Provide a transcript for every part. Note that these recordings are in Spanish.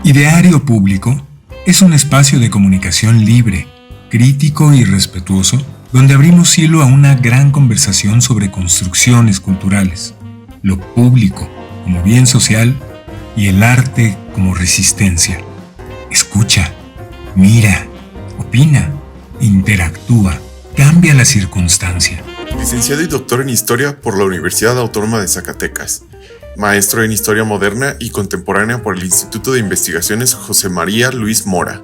Ideario Público es un espacio de comunicación libre, crítico y respetuoso, donde abrimos cielo a una gran conversación sobre construcciones culturales, lo público como bien social y el arte como resistencia. Escucha, mira, opina, interactúa, cambia la circunstancia. Licenciado y doctor en Historia por la Universidad Autónoma de Zacatecas. Maestro en Historia Moderna y Contemporánea por el Instituto de Investigaciones José María Luis Mora.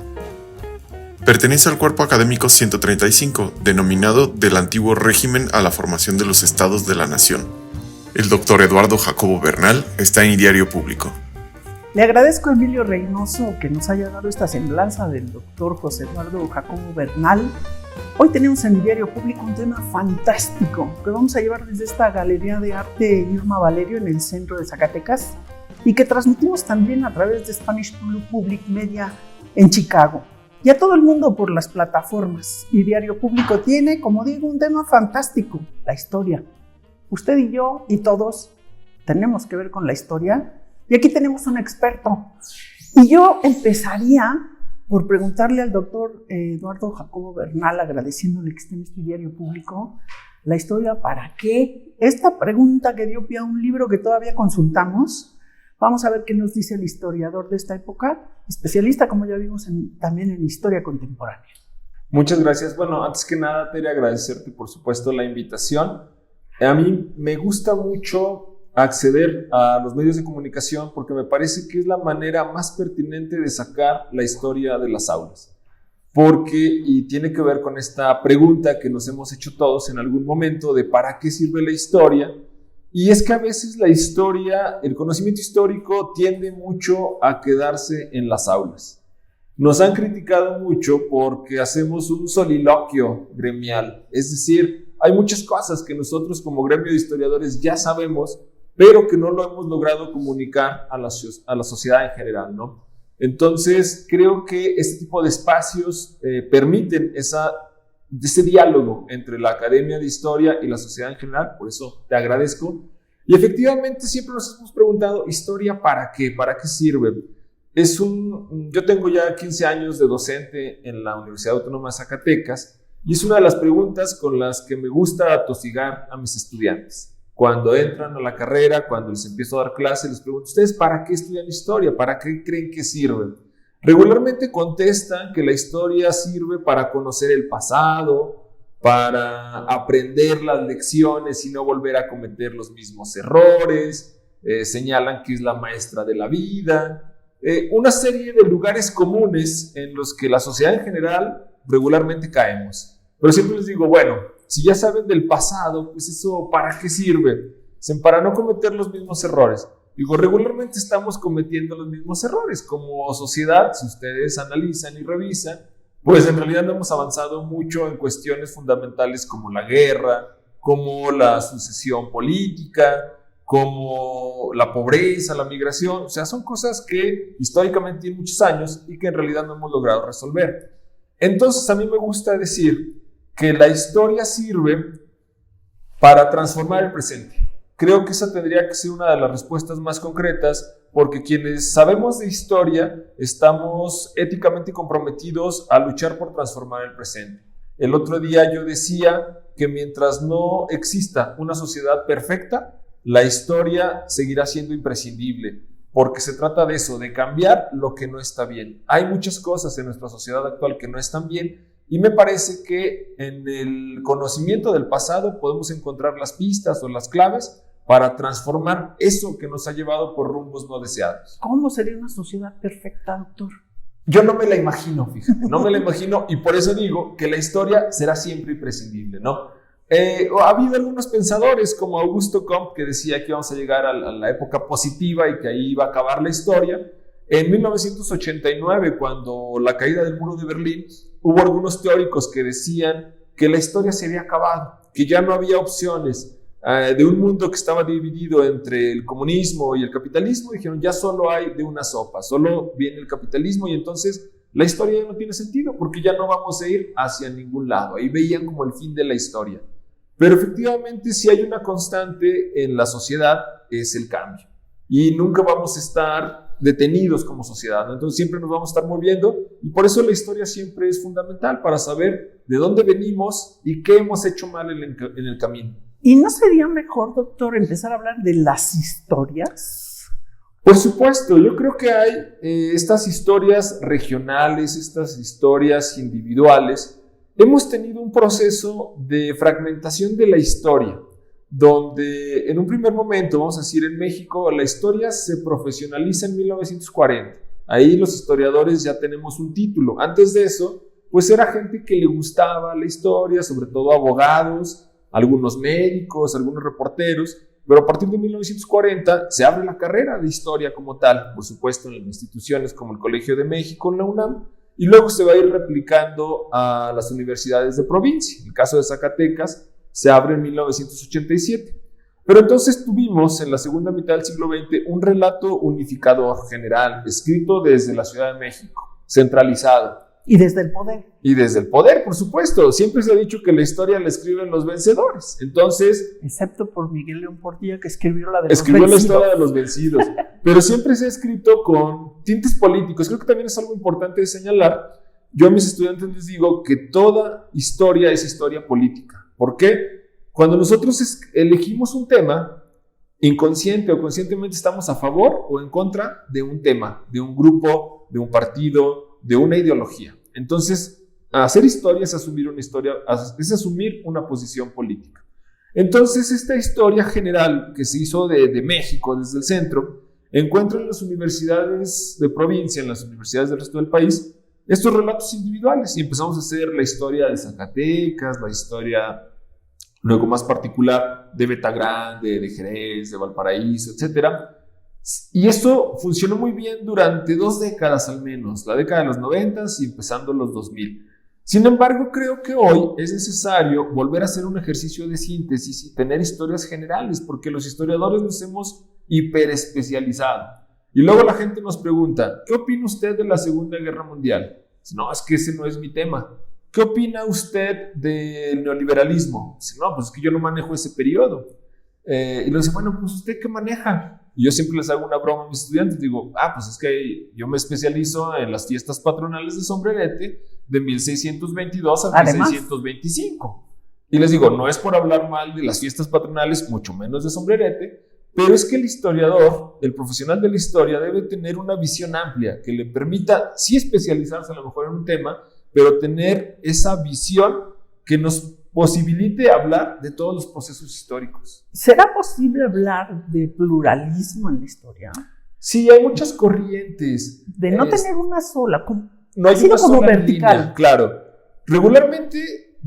Pertenece al cuerpo académico 135, denominado del antiguo régimen a la formación de los estados de la nación. El doctor Eduardo Jacobo Bernal está en Ideario Público. Le agradezco a Emilio Reynoso que nos haya dado esta semblanza del doctor José Eduardo Jacobo Bernal. Hoy tenemos en Diario Público un tema fantástico que vamos a llevar desde esta Galería de Arte Irma Valerio en el centro de Zacatecas y que transmitimos también a través de Spanish Public Media en Chicago y a todo el mundo por las plataformas. Y Diario Público tiene, como digo, un tema fantástico, la historia. Usted y yo y todos tenemos que ver con la historia y aquí tenemos un experto. Y yo empezaría por preguntarle al doctor Eduardo Jacobo Bernal, agradeciéndole que esté en este Diario Público, la historia ¿para qué? Esta pregunta que dio pie a un libro que todavía consultamos. Vamos a ver qué nos dice el historiador de esta época, especialista, como ya vimos, también en historia contemporánea. Muchas gracias. Bueno, antes que nada, quería agradecerte, por supuesto, la invitación. A mí me gusta mucho acceder a los medios de comunicación porque me parece que es la manera más pertinente de sacar la historia de las aulas. Y tiene que ver con esta pregunta que nos hemos hecho todos en algún momento de ¿para qué sirve la historia? Y es que a veces la historia, el conocimiento histórico tiende mucho a quedarse en las aulas. Nos han criticado mucho porque hacemos un soliloquio gremial, es decir, hay muchas cosas que nosotros como gremio de historiadores ya sabemos, pero que no lo hemos logrado comunicar a la sociedad en general, ¿no? Entonces, creo que este tipo de espacios permiten ese diálogo entre la Academia de Historia y la sociedad en general, por eso te agradezco. Y efectivamente, siempre nos hemos preguntado, ¿historia para qué? ¿Para qué sirve? Yo tengo ya 15 años de docente en la Universidad Autónoma de Zacatecas y es una de las preguntas con las que me gusta atosigar a mis estudiantes. Cuando entran a la carrera, cuando les empiezo a dar clases, les pregunto, ¿ustedes para qué estudian historia? ¿Para qué creen que sirve? Regularmente contestan que la historia sirve para conocer el pasado, para aprender las lecciones y no volver a cometer los mismos errores, señalan que es la maestra de la vida, una serie de lugares comunes en los que la sociedad en general regularmente caemos. Pero siempre les digo, bueno, si ya saben del pasado, pues eso ¿para qué sirve? Para no cometer los mismos errores. Digo, regularmente estamos cometiendo los mismos errores como sociedad. Si ustedes analizan y revisan, pues en realidad no hemos avanzado mucho en cuestiones fundamentales como la guerra, como la sucesión política, como la pobreza, la migración. O sea, son cosas que históricamente tienen muchos años y que en realidad no hemos logrado resolver. Entonces, a mí me gusta decir que la historia sirve para transformar el presente. Creo que esa tendría que ser una de las respuestas más concretas, porque quienes sabemos de historia estamos éticamente comprometidos a luchar por transformar el presente. El otro día yo decía que mientras no exista una sociedad perfecta, la historia seguirá siendo imprescindible, porque se trata de eso, de cambiar lo que no está bien. Hay muchas cosas en nuestra sociedad actual que no están bien, y me parece que en el conocimiento del pasado podemos encontrar las pistas o las claves para transformar eso que nos ha llevado por rumbos no deseados. ¿Cómo sería una sociedad perfecta, doctor? Yo no me la imagino, fíjate, no me la imagino, y por eso digo que la historia será siempre imprescindible, ¿no? Ha habido algunos pensadores como Augusto Comte que decía que íbamos a llegar a la época positiva y que ahí iba a acabar la historia. En 1989, cuando la caída del muro de Berlín, hubo algunos teóricos que decían que la historia se había acabado, que ya no había opciones de un mundo que estaba dividido entre el comunismo y el capitalismo. Dijeron, ya solo hay de una sopa, solo viene el capitalismo y entonces la historia ya no tiene sentido porque ya no vamos a ir hacia ningún lado. Ahí veían como el fin de la historia. Pero efectivamente, si hay una constante en la sociedad, es el cambio. Y nunca vamos a estar detenidos como sociedad, ¿no? Entonces siempre nos vamos a estar moviendo y por eso la historia siempre es fundamental para saber de dónde venimos y qué hemos hecho mal en el camino. ¿Y no sería mejor, doctor, empezar a hablar de las historias? Por supuesto, yo creo que hay estas historias regionales, estas historias individuales. Hemos tenido un proceso de fragmentación de la historia, donde en un primer momento, vamos a decir, en México, la historia se profesionaliza en 1940. Ahí los historiadores ya tenemos un título. Antes de eso, pues era gente que le gustaba la historia, sobre todo abogados, algunos médicos, algunos reporteros, pero a partir de 1940 se abre la carrera de historia como tal, por supuesto en las instituciones como el Colegio de México, en la UNAM, y luego se va a ir replicando a las universidades de provincia. En el caso de Zacatecas, se abre en 1987. Pero entonces tuvimos en la segunda mitad del siglo XX un relato unificador general, escrito desde la Ciudad de México, centralizado. Y desde el poder. Y desde el poder, por supuesto. Siempre se ha dicho que la historia la escriben los vencedores. Entonces... Excepto por Miguel León Portilla, que escribió la historia de los vencidos. Pero siempre se ha escrito con tintes políticos. Creo que también es algo importante de señalar. Yo a mis estudiantes les digo que toda historia es historia política. ¿Por qué? Cuando nosotros elegimos un tema, inconsciente o conscientemente estamos a favor o en contra de un tema, de un grupo, de un partido, de una ideología. Entonces, hacer historia es asumir una historia, es asumir una posición política. Entonces, esta historia general que se hizo de México desde el centro, encuentra en las universidades de provincia, en las universidades del resto del país, estos relatos individuales y empezamos a hacer la historia de Zacatecas, la historia luego más particular de Betagrande, de Jerez, de Valparaíso, etc. Y eso funcionó muy bien durante 2 décadas al menos, la década de los 90 y empezando los 2000. Sin embargo, creo que hoy es necesario volver a hacer un ejercicio de síntesis y tener historias generales, porque los historiadores nos hemos hiperespecializado. Y luego la gente nos pregunta, ¿qué opina usted de la Segunda Guerra Mundial? No, es que ese no es mi tema. ¿Qué opina usted del neoliberalismo? No, pues es que yo no manejo ese periodo. Y le dice, bueno, pues ¿usted qué maneja? Y yo siempre les hago una broma a mis estudiantes. Digo, pues es que yo me especializo en las fiestas patronales de Sombrerete de 1622 a 1625. Y les digo, no es por hablar mal de las fiestas patronales, mucho menos de Sombrerete, pero es que el historiador, el profesional de la historia, debe tener una visión amplia que le permita, sí especializarse a lo mejor en un tema, pero tener esa visión que nos posibilite hablar de todos los procesos históricos. ¿Será posible hablar de pluralismo en la historia? Sí, hay muchas corrientes. De no tener una sola, no hay una sola vertical. Línea, claro. Regularmente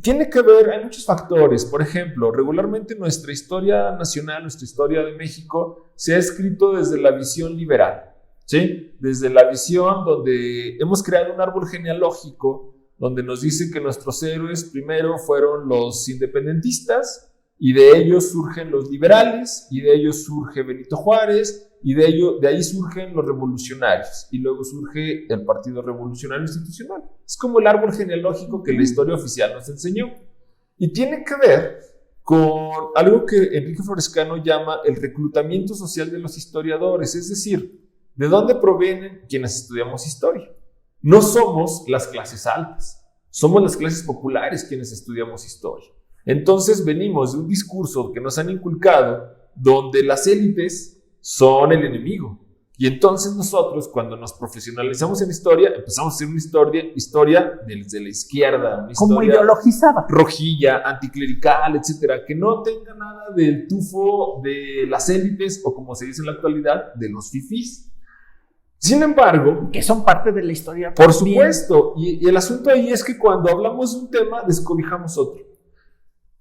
tiene que ver, hay muchos factores. Por ejemplo, regularmente nuestra historia nacional, nuestra historia de México, se ha escrito desde la visión liberal, ¿sí? Desde la visión donde hemos creado un árbol genealógico donde nos dice que nuestros héroes primero fueron los independentistas y de ellos surgen los liberales y de ellos surge Benito Juárez y de ahí surgen los revolucionarios y luego surge el Partido Revolucionario Institucional. Es como el árbol genealógico que la historia oficial nos enseñó y tiene que ver con algo que Enrique Florescano llama el reclutamiento social de los historiadores, es decir, ¿de dónde provienen quienes estudiamos historia? No somos las clases altas, somos las clases populares quienes estudiamos historia. Entonces venimos de un discurso que nos han inculcado donde las élites son el enemigo. Y entonces nosotros cuando nos profesionalizamos en historia, empezamos a hacer una historia desde la izquierda, una como historia ideologizada, rojilla, anticlerical, etcétera, que no tenga nada del tufo de las élites o como se dice en la actualidad, de los fifís. Sin embargo, que son parte de la historia. Por supuesto, y el asunto ahí es que cuando hablamos de un tema, descobijamos otro.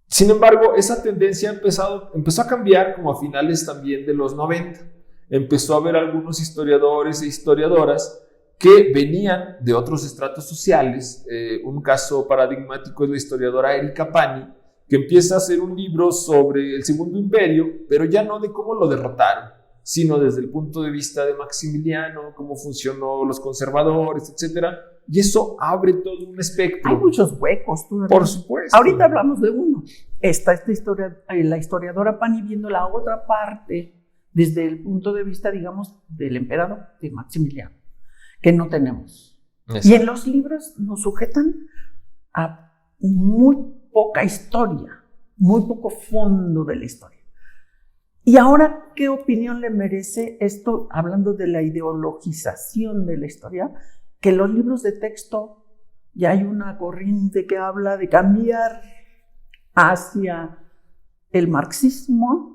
Sin embargo, esa tendencia empezó a cambiar como a finales también de los 90. Empezó a haber algunos historiadores e historiadoras que venían de otros estratos sociales. Un caso paradigmático es la historiadora Erika Pani, que empieza a hacer un libro sobre el Segundo Imperio, pero ya no de cómo lo derrotaron, sino desde el punto de vista de Maximiliano, cómo funcionó los conservadores, etc. Y eso abre todo un espectro. Hay muchos huecos. Por supuesto. Ahorita hablamos de uno. Esta historia, la historiadora Pani viendo la otra parte desde el punto de vista, digamos, del emperador, de Maximiliano, que no tenemos. Eso. Y en los libros nos sujetan a muy poca historia, muy poco fondo de la historia. Y ahora, ¿qué opinión le merece esto, hablando de la ideologización de la historia? Que los libros de texto, ya hay una corriente que habla de cambiar hacia el marxismo,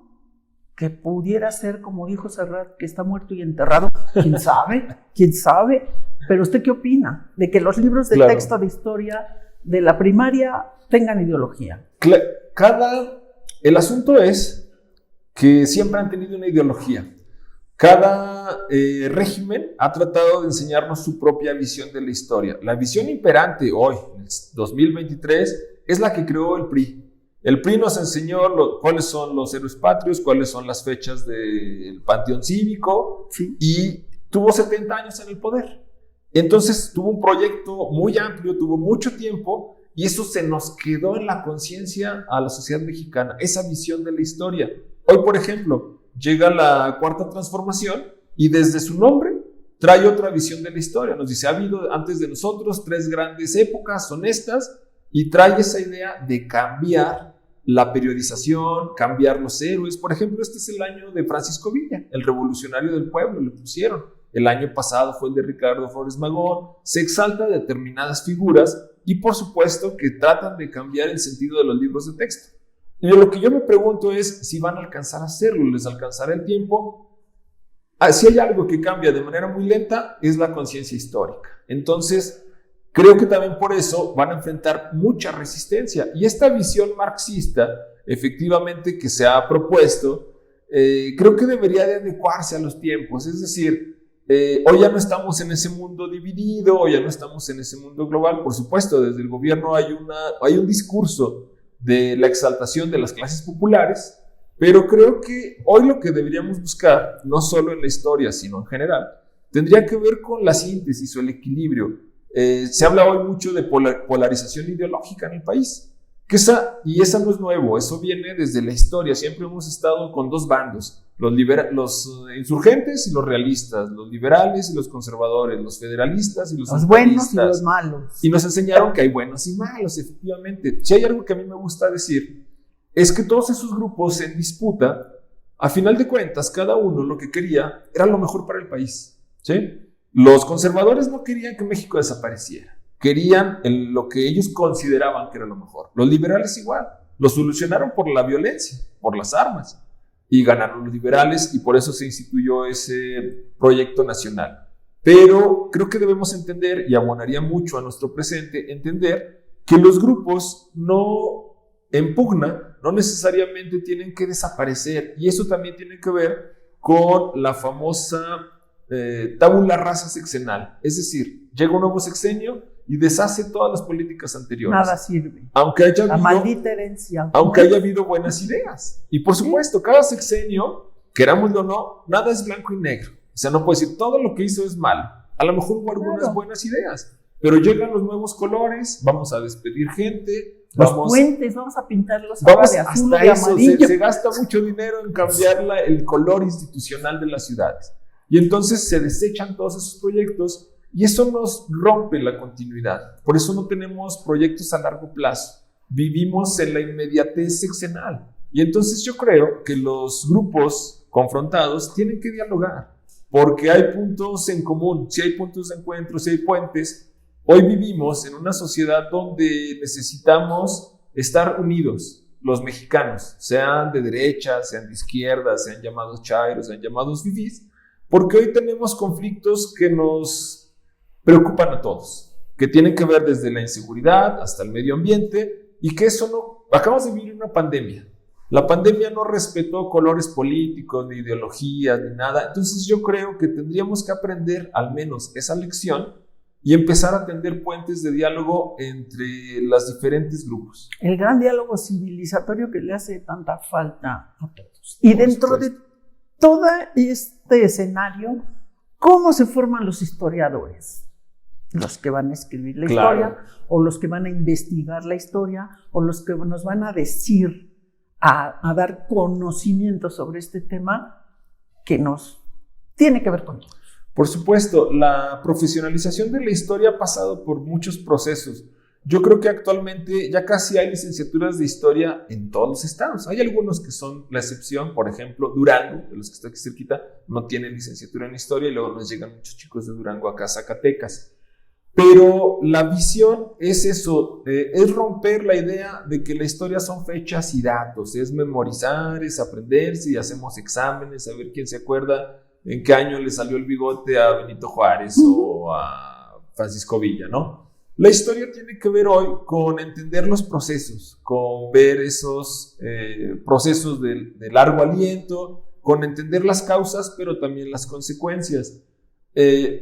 que pudiera ser, como dijo Serrat, que está muerto y enterrado. ¿Quién sabe? ¿Quién sabe? Pero ¿usted qué opina de que los libros de texto de historia de la primaria tengan ideología? El asunto es que siempre han tenido una ideología. Cada régimen ha tratado de enseñarnos su propia visión de la historia. La visión imperante hoy, en el 2023, es la que creó el PRI. El PRI nos enseñó cuáles son los héroes patrios, cuáles son las fechas del panteón cívico, Sí. y tuvo 70 años en el poder. Entonces tuvo un proyecto muy amplio, tuvo mucho tiempo, y eso se nos quedó en la conciencia a la sociedad mexicana, esa visión de la historia. Hoy, por ejemplo, llega la Cuarta Transformación y desde su nombre trae otra visión de la historia. Nos dice, ha habido antes de nosotros 3 grandes épocas, son estas, y trae esa idea de cambiar la periodización, cambiar los héroes. Por ejemplo, este es el año de Francisco Villa, el revolucionario del pueblo, le pusieron. El año pasado fue el de Ricardo Flores Magón. Se exalta determinadas figuras y por supuesto que tratan de cambiar el sentido de los libros de texto. Y lo que yo me pregunto es si van a alcanzar a hacerlo, les alcanzará el tiempo. Si hay algo que cambia de manera muy lenta, es la conciencia histórica. Entonces, creo que también por eso van a enfrentar mucha resistencia. Y esta visión marxista, efectivamente, que se ha propuesto, creo que debería de adecuarse a los tiempos. Es decir, hoy ya no estamos en ese mundo dividido, hoy ya no estamos en ese mundo global. Por supuesto, desde el gobierno hay un discurso de la exaltación de las clases populares, pero creo que hoy lo que deberíamos buscar, no solo en la historia, sino en general, tendría que ver con la síntesis o el equilibrio. Se habla hoy mucho de polarización ideológica en el país, y esa no es nuevo, eso viene desde la historia. Siempre hemos estado con 2 bandos, los insurgentes y los realistas, los liberales y los conservadores, los federalistas y los buenos y los malos. Y nos enseñaron que hay buenos y malos, efectivamente. Si hay algo que a mí me gusta decir, es que todos esos grupos en disputa, a final de cuentas, cada uno lo que quería era lo mejor para el país, ¿sí? Los conservadores no querían que México desapareciera, querían lo que ellos consideraban que era lo mejor. Los liberales igual, lo solucionaron por la violencia, por las armas, y ganaron los liberales, y por eso se instituyó ese proyecto nacional. Pero creo que debemos entender, y abonaría mucho a nuestro presente, entender que los grupos en pugna no necesariamente tienen que desaparecer, y eso también tiene que ver con la famosa tabula rasa sexenal. Es decir, llega un nuevo sexenio y deshace todas las políticas anteriores. Nada sirve. La maldita herencia. Aunque haya habido buenas ideas. Y por supuesto, cada sexenio, querámoslo o no, nada es blanco y negro. O sea, no puedo decir todo lo que hizo es malo. A lo mejor hubo algunas buenas ideas, pero llegan los nuevos colores, vamos a despedir gente. Los puentes, vamos a pintarlos ahora de azul o de amarillo. Se gasta mucho dinero en cambiar el color institucional de las ciudades. Y entonces se desechan todos esos proyectos y eso nos rompe la continuidad. Por eso no tenemos proyectos a largo plazo. Vivimos en la inmediatez sexenal. Y entonces yo creo que los grupos confrontados tienen que dialogar, porque hay puntos en común, si hay puntos de encuentro, si hay puentes. Hoy vivimos en una sociedad donde necesitamos estar unidos, los mexicanos, sean de derecha, sean de izquierda, sean llamados chairos, sean llamados fifís, porque hoy tenemos conflictos que nos preocupan a todos, que tienen que ver desde la inseguridad hasta el medio ambiente, y que eso no... Acabamos de vivir una pandemia. La pandemia no respetó colores políticos, ni ideologías, ni nada. Entonces yo creo que tendríamos que aprender al menos esa lección y empezar a tender puentes de diálogo entre los diferentes grupos. El gran diálogo civilizatorio que le hace tanta falta a todos. Y dentro de todo este escenario, ¿cómo se forman los historiadores? Los que van a escribir la historia, o los que van a investigar la historia, o los que nos van a decir, a dar conocimiento sobre este tema. que nos tiene que ver con todo. Por supuesto, la profesionalización de la historia ha pasado por muchos procesos. Yo creo que actualmente ya casi hay licenciaturas de historia en todos los estados. Hay algunos que son la excepción, por ejemplo, Durango, de los que está aquí cerquita, no tiene licenciatura en historia y luego nos llegan muchos chicos de Durango acá a Zacatecas. Pero la visión es eso, es romper la idea de que la historia son fechas y datos, es memorizar, es aprenderse y hacemos exámenes, a ver quién se acuerda en qué año le salió el bigote a Benito Juárez o a Francisco Villa, ¿no? La historia tiene que ver hoy con entender los procesos, con ver esos procesos de largo aliento, con entender las causas, pero también las consecuencias.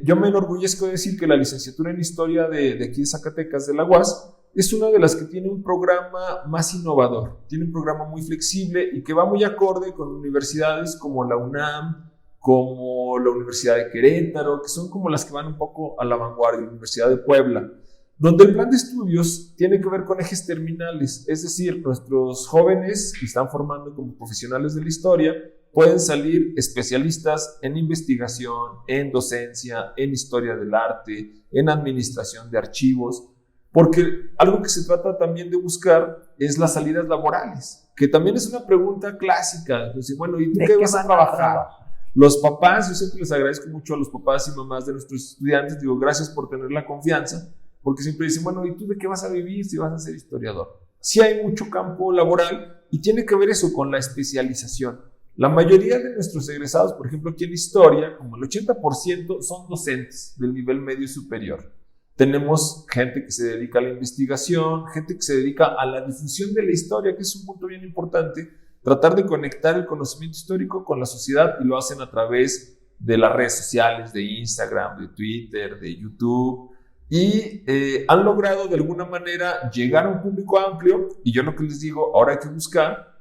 Yo me enorgullezco de decir que la licenciatura en Historia de aquí de Zacatecas, de la UAS, es una de las que tiene un programa más innovador, tiene un programa muy flexible y que va muy acorde con universidades como la UNAM, como la Universidad de Querétaro, que son como las que van un poco a la vanguardia, la Universidad de Puebla, donde el plan de estudios tiene que ver con ejes terminales, es decir, nuestros jóvenes que están formando como profesionales de la historia pueden salir especialistas en investigación, en docencia, en historia del arte, en administración de archivos, porque algo que se trata también de buscar es las salidas laborales, que también es una pregunta clásica. Entonces, bueno, ¿y tú qué vas a trabajar? Los papás, yo siempre les agradezco mucho a los papás y mamás de nuestros estudiantes, digo, gracias por tener la confianza, porque siempre dicen, bueno, ¿y tú de qué vas a vivir si vas a ser historiador? Sí hay mucho campo laboral y tiene que ver eso con la especialización. La mayoría de nuestros egresados, por ejemplo, aquí en Historia, como el 80% son docentes del nivel medio y superior. Tenemos gente que se dedica a la investigación, gente que se dedica a la difusión de la historia, que es un punto bien importante, tratar de conectar el conocimiento histórico con la sociedad y lo hacen a través de las redes sociales, de Instagram, de Twitter, de YouTube, y han logrado de alguna manera llegar a un público amplio y yo lo que les digo, ahora hay que buscar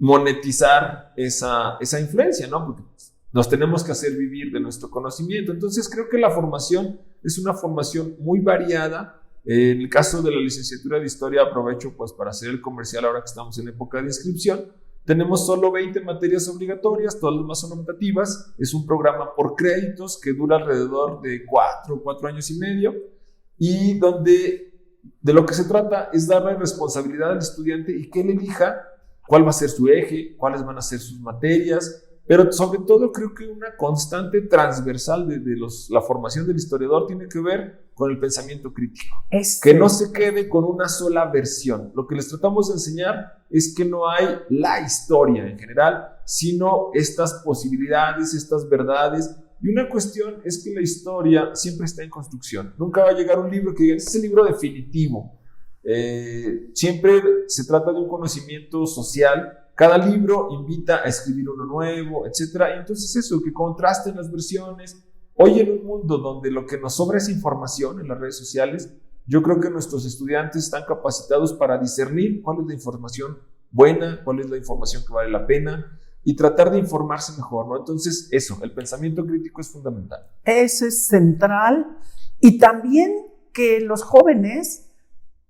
monetizar esa influencia, ¿no? Porque nos tenemos que hacer vivir de nuestro conocimiento. Entonces creo que la formación es una formación muy variada. En el caso de la licenciatura de Historia, aprovecho pues para hacer el comercial ahora que estamos en época de inscripción. Tenemos solo 20 materias obligatorias, todas las más son optativas. Es un programa por créditos que dura alrededor de 4 años y medio y donde de lo que se trata es darle responsabilidad al estudiante y que él elija cuál va a ser su eje, cuáles van a ser sus materias, pero sobre todo creo que una constante transversal de la formación del historiador tiene que ver con el pensamiento crítico. Que no se quede con una sola versión. Lo que les tratamos de enseñar es que no hay la historia en general, sino estas posibilidades, estas verdades. Y una cuestión es que la historia siempre está en construcción. Nunca va a llegar un libro que diga, este es el libro definitivo. Siempre se trata de un conocimiento social. Cada libro invita a escribir uno nuevo, etc. Y entonces eso, que contrasten las versiones. Hoy en un mundo donde lo que nos sobra es información en las redes sociales, yo creo que nuestros estudiantes están capacitados para discernir cuál es la información buena, cuál es la información que vale la pena y tratar de informarse mejor, ¿no? Entonces eso, el pensamiento crítico es fundamental. Eso es central y también que los jóvenes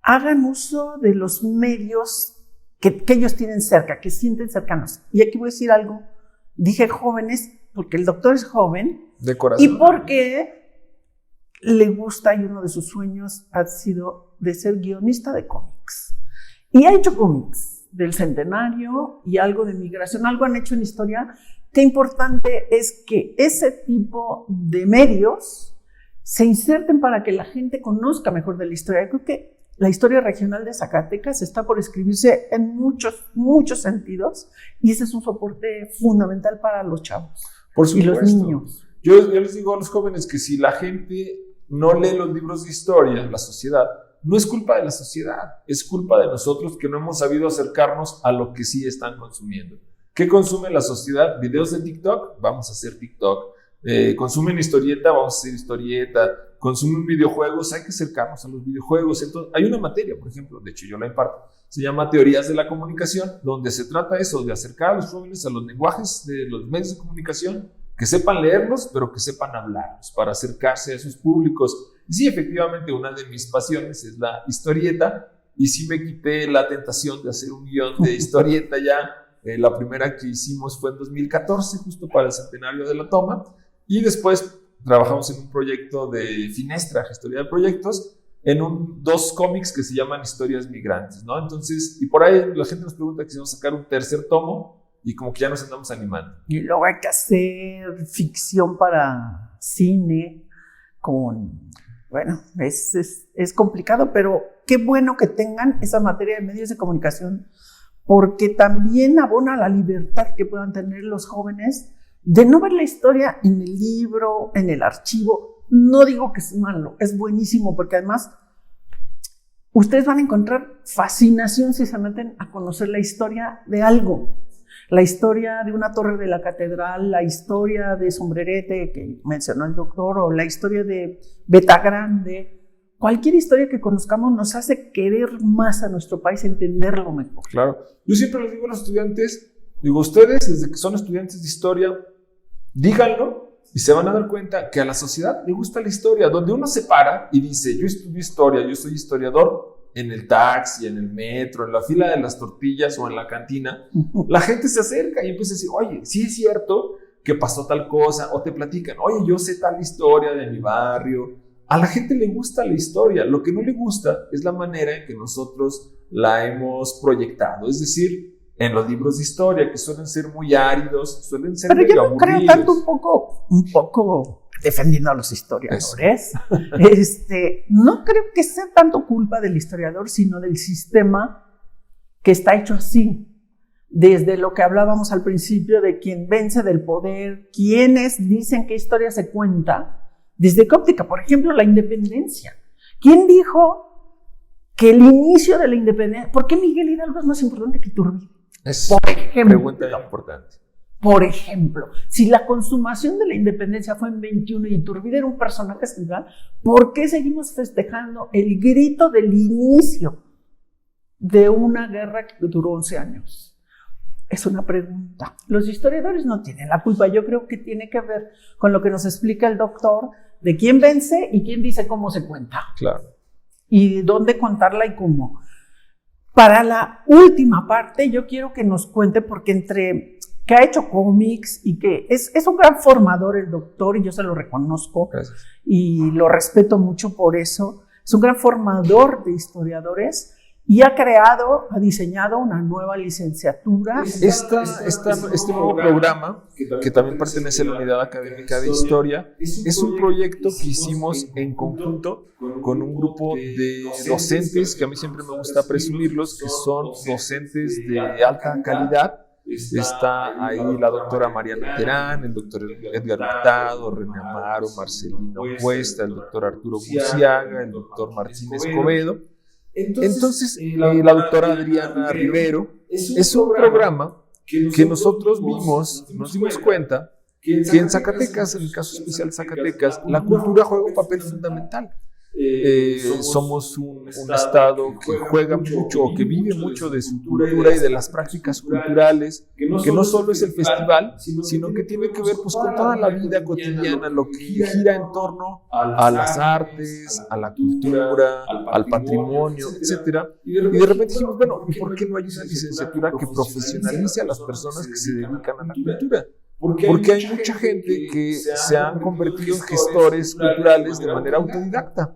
hagan uso de los medios que ellos tienen cerca, que sienten cercanos. Y aquí voy a decir algo, dije jóvenes porque el doctor es joven de corazón. Y porque le gusta y uno de sus sueños ha sido de ser guionista de cómics. Y ha hecho cómics del centenario y algo de migración, algo han hecho en historia. Qué importante es que ese tipo de medios se inserten para que la gente conozca mejor de la historia. Creo que la historia regional de Zacatecas está por escribirse en muchos sentidos y ese es un soporte fundamental para los chavos y los niños. Yo les digo a los jóvenes que si la gente no lee los libros de historia, la sociedad, no es culpa de la sociedad, es culpa de nosotros que no hemos sabido acercarnos a lo que sí están consumiendo. ¿Qué consume la sociedad? ¿Videos de TikTok? Vamos a hacer TikTok. ¿Consumen historieta? Vamos a hacer historieta. ¿Consumen videojuegos? Hay que acercarnos a los videojuegos. Entonces, hay una materia, por ejemplo, de hecho yo la imparto, se llama Teorías de la Comunicación, donde se trata eso, de acercar a los jóvenes a los lenguajes de los medios de comunicación, que sepan leerlos, pero que sepan hablarlos, para acercarse a esos públicos. Y sí, efectivamente, una de mis pasiones es la historieta, y sí me quité la tentación de hacer un guión de historieta ya, La primera que hicimos fue en 2014, justo para el centenario de la toma, y después trabajamos en un proyecto de Finestra, gestoría de proyectos, en dos cómics que se llaman Historias Migrantes, ¿no? Entonces, y por ahí la gente nos pregunta que si vamos a sacar un tercer tomo, y como que ya nos andamos animando. Y luego hay que hacer ficción para cine bueno, es complicado, pero qué bueno que tengan esa materia de medios de comunicación, porque también abona la libertad que puedan tener los jóvenes de no ver la historia en el libro, en el archivo. No digo que es malo, es buenísimo, porque además ustedes van a encontrar fascinación si se meten a conocer la historia de algo. La historia de una torre de la catedral, la historia de Sombrerete que mencionó el doctor, o la historia de Betagrande. Cualquier historia que conozcamos nos hace querer más a nuestro país, entenderlo mejor. Claro. Yo siempre les digo a los estudiantes, ustedes desde que son estudiantes de historia, díganlo y se van a dar cuenta que a la sociedad le gusta la historia. Donde uno se para y dice, yo estudio historia, yo soy historiador, en el taxi, en el metro, en la fila de las tortillas o en la cantina, la gente se acerca y empieza a decir, oye, sí es cierto que pasó tal cosa, o te platican, oye, yo sé tal historia de mi barrio. A la gente le gusta la historia, lo que no le gusta es la manera en que nosotros la hemos proyectado, es decir, en los libros de historia, que suelen ser muy áridos, suelen ser pero medio yo no creo tanto un poco defendiendo a los historiadores. No creo que sea tanto culpa del historiador, sino del sistema que está hecho así. Desde lo que hablábamos al principio de quien vence del poder, quienes dicen qué historia se cuenta, desde qué óptica. Por ejemplo, la independencia. ¿Quién dijo que el inicio de la independencia, por qué Miguel Hidalgo es más importante que Iturbide? Es por ejemplo, pregunta importante. Por ejemplo, si la consumación de la independencia fue en 21 y Iturbide era un personaje central, ¿por qué seguimos festejando el grito del inicio de una guerra que duró 11 años? Es una pregunta. Los historiadores no tienen la culpa. Yo creo que tiene que ver con lo que nos explica el doctor de quién vence y quién dice cómo se cuenta. Claro. Y dónde contarla y cómo. Para la última parte, yo quiero que nos cuente, porque entre que ha hecho cómics y que es un gran formador el doctor, y yo se lo reconozco. Gracias. Y lo respeto mucho por eso. Es un gran formador de historiadores y ha diseñado una nueva licenciatura. Este nuevo programa, que también pertenece a la Unidad Académica de Historia, es un proyecto que hicimos en conjunto con un grupo de docentes, que a mí siempre me gusta presumirlos, que son docentes de alta calidad. Está ahí la doctora Mariana Terán, el doctor Edgar Hurtado, René Amaro, Marcelino Cuesta, el doctor Arturo Buciaga, el doctor Martín Escobedo. Entonces, la doctora Adriana Rivero. Es un programa que nosotros nos dimos cuenta que en Zacatecas, en el caso especial de Zacatecas, la cultura juega un papel fundamental. Somos un estado que juega mucho, o que vive mucho de su cultura y de las prácticas culturales, que no solo es el festival, sino que tiene que ver pues con toda la vida cotidiana, lo que gira en torno a las artes, a la cultura, al patrimonio, etcétera. Y de repente dijimos, bueno, ¿y por qué no hay una licenciatura que profesionalice a las personas que se dedican a la cultura? Porque hay mucha gente que se han convertido en gestores culturales de manera autodidacta.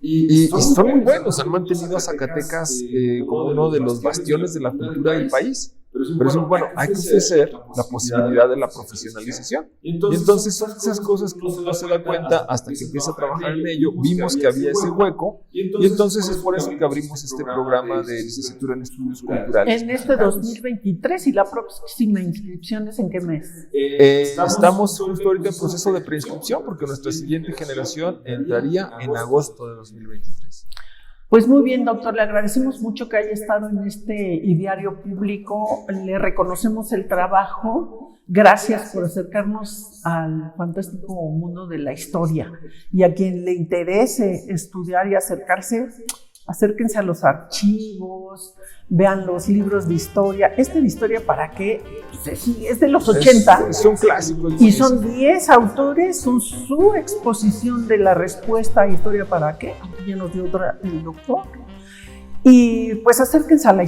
Y son muy buenos, han mantenido a Zacatecas como uno de los bastiones de la cultura del país. Pero es bueno, hay que ofrecer la posibilidad de la profesionalización. Y entonces son esas cosas que uno no se da cuenta hasta que empieza a trabajar en ello. Vimos que había ese hueco, y entonces es por eso que abrimos este programa de licenciatura en estudios culturales. En este 2023, ¿y la próxima inscripción es en qué mes? Estamos justo ahorita en proceso de preinscripción, porque nuestra siguiente generación entraría en agosto de 2023. Pues muy bien, doctor, le agradecemos mucho que haya estado en este ideario público, le reconocemos el trabajo, gracias por acercarnos al fantástico mundo de la historia, y a quien le interese estudiar y acercarse, acérquense a los archivos, vean los libros de historia. ¿De historia para qué? Pues es de los 80. Son clásicos. Y son 10 autores, son su exposición de la respuesta a historia para qué. Aquí ya nos dio otra el doctor. Y pues acérquense a la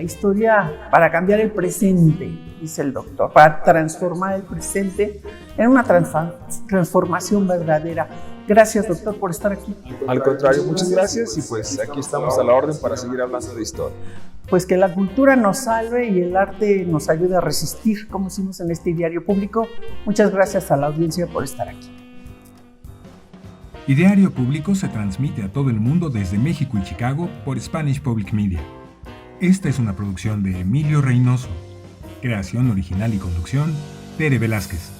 historia para cambiar el presente, dice el doctor, para transformar el presente en una transformación verdadera. Gracias, doctor, por estar aquí. Al contrario, muchas gracias y pues aquí estamos a la orden para seguir hablando de historia. Pues que la cultura nos salve y el arte nos ayude a resistir, como hicimos en este Ideario Público. Muchas gracias a la audiencia por estar aquí. Ideario Público se transmite a todo el mundo desde México y Chicago por Spanish Public Media. Esta es una producción de Emilio Reynoso. Creación original y conducción, Tere Velázquez.